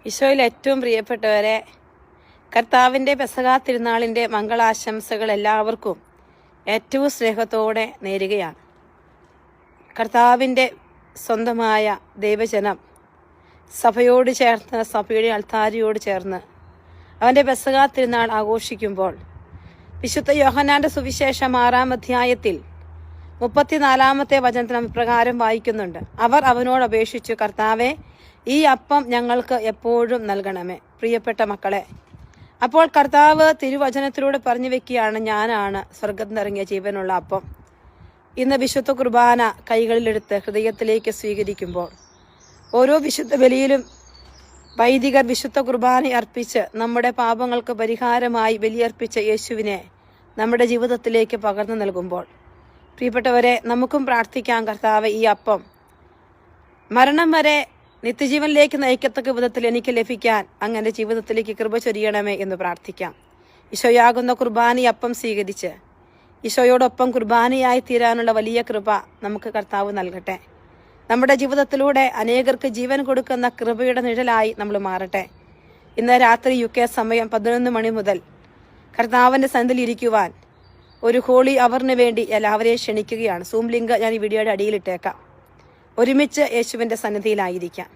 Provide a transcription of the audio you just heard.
ഈശോയിൽ ഏറ്റവും പ്രിയപ്പെട്ടവരെ, കർത്താവിൻ്റെ പെസഹാ തിരുനാളിൻ്റെ മംഗളാശംസകൾ എല്ലാവർക്കും ഏറ്റവും സ്നേഹത്തോടെ നേരുകയാണ്. കർത്താവിൻ്റെ സ്വന്തമായ ദൈവജനം സഭയോട് ചേർന്ന്, സഭയുടെ അൾത്താരയോട് ചേർന്ന് അവൻ്റെ പെസഹാ തിരുനാൾ ആഘോഷിക്കുമ്പോൾ വിശുദ്ധ യോഹന്നാന്റെ സുവിശേഷം 6-ാം അധ്യായത്തിൽ 34-ാമത്തെ വചനത്തിൽ ഇപ്രകാരം വായിക്കുന്നുണ്ട്: അവർ അവനോട് അപേക്ഷിച്ചു, കർത്താവേ, ഈ അപ്പം ഞങ്ങൾക്ക് എപ്പോഴും നൽകണമേ. പ്രിയപ്പെട്ട മക്കളെ, അപ്പോൾ കർത്താവ് തിരുവചനത്തിലൂടെ പറഞ്ഞു വെക്കുകയാണ്, ഞാനാണ് സ്വർഗത്തിൽ നിറങ്ങിയ ജീവനുള്ള അപ്പം. ഇന്ന് വിശുദ്ധ കുർബാന കൈകളിലെടുത്ത് ഹൃദയത്തിലേക്ക് സ്വീകരിക്കുമ്പോൾ ഓരോ വിശുദ്ധ ബലിയിലും വൈദികർ വിശുദ്ധ കുർബാന അർപ്പിച്ച് നമ്മുടെ പാപങ്ങൾക്ക് പരിഹാരമായി ബലിയർപ്പിച്ച യേശുവിനെ നമ്മുടെ ജീവിതത്തിലേക്ക് പകർന്നു നൽകുമ്പോൾ, പ്രിയപ്പെട്ടവരെ, നമുക്കും പ്രാർത്ഥിക്കാം, കർത്താവ്, ഈ അപ്പം മരണം വരെ നിത്യജീവനിലേക്ക് നയിക്കത്തക്ക വിധത്തിൽ എനിക്ക് ലഭിക്കാൻ അങ്ങനെ ജീവിതത്തിലേക്ക് കൃപ ചൊരിയണമേ എന്ന് പ്രാർത്ഥിക്കാം. ഈശോയാകുന്ന കുർബാന അപ്പം സ്വീകരിച്ച് ഈശോയോടൊപ്പം കുർബാനയായി തീരാനുള്ള വലിയ കൃപ നമുക്ക് കർത്താവ് നൽകട്ടെ. നമ്മുടെ ജീവിതത്തിലൂടെ അനേകർക്ക് ജീവൻ കൊടുക്കുന്ന കൃപയുടെ നിഴലായി നമ്മൾ മാറട്ടെ. ഇന്ന് രാത്രി UK സമയം 11 മണി മുതൽ കർത്താവിൻ്റെ സന്നിധിയിൽ ഇരിക്കുവാൻ ഒരു ഹോളി അവറിന് വേണ്ടി എല്ലാവരെയും ക്ഷണിക്കുകയാണ്. സൂം ലിങ്ക് ഞാൻ ഈ വീഡിയോയുടെ അടിയിലിട്ടേക്കാം. ഒരുമിച്ച് യേശുവിൻ്റെ സന്നിധിയിലായിരിക്കാം.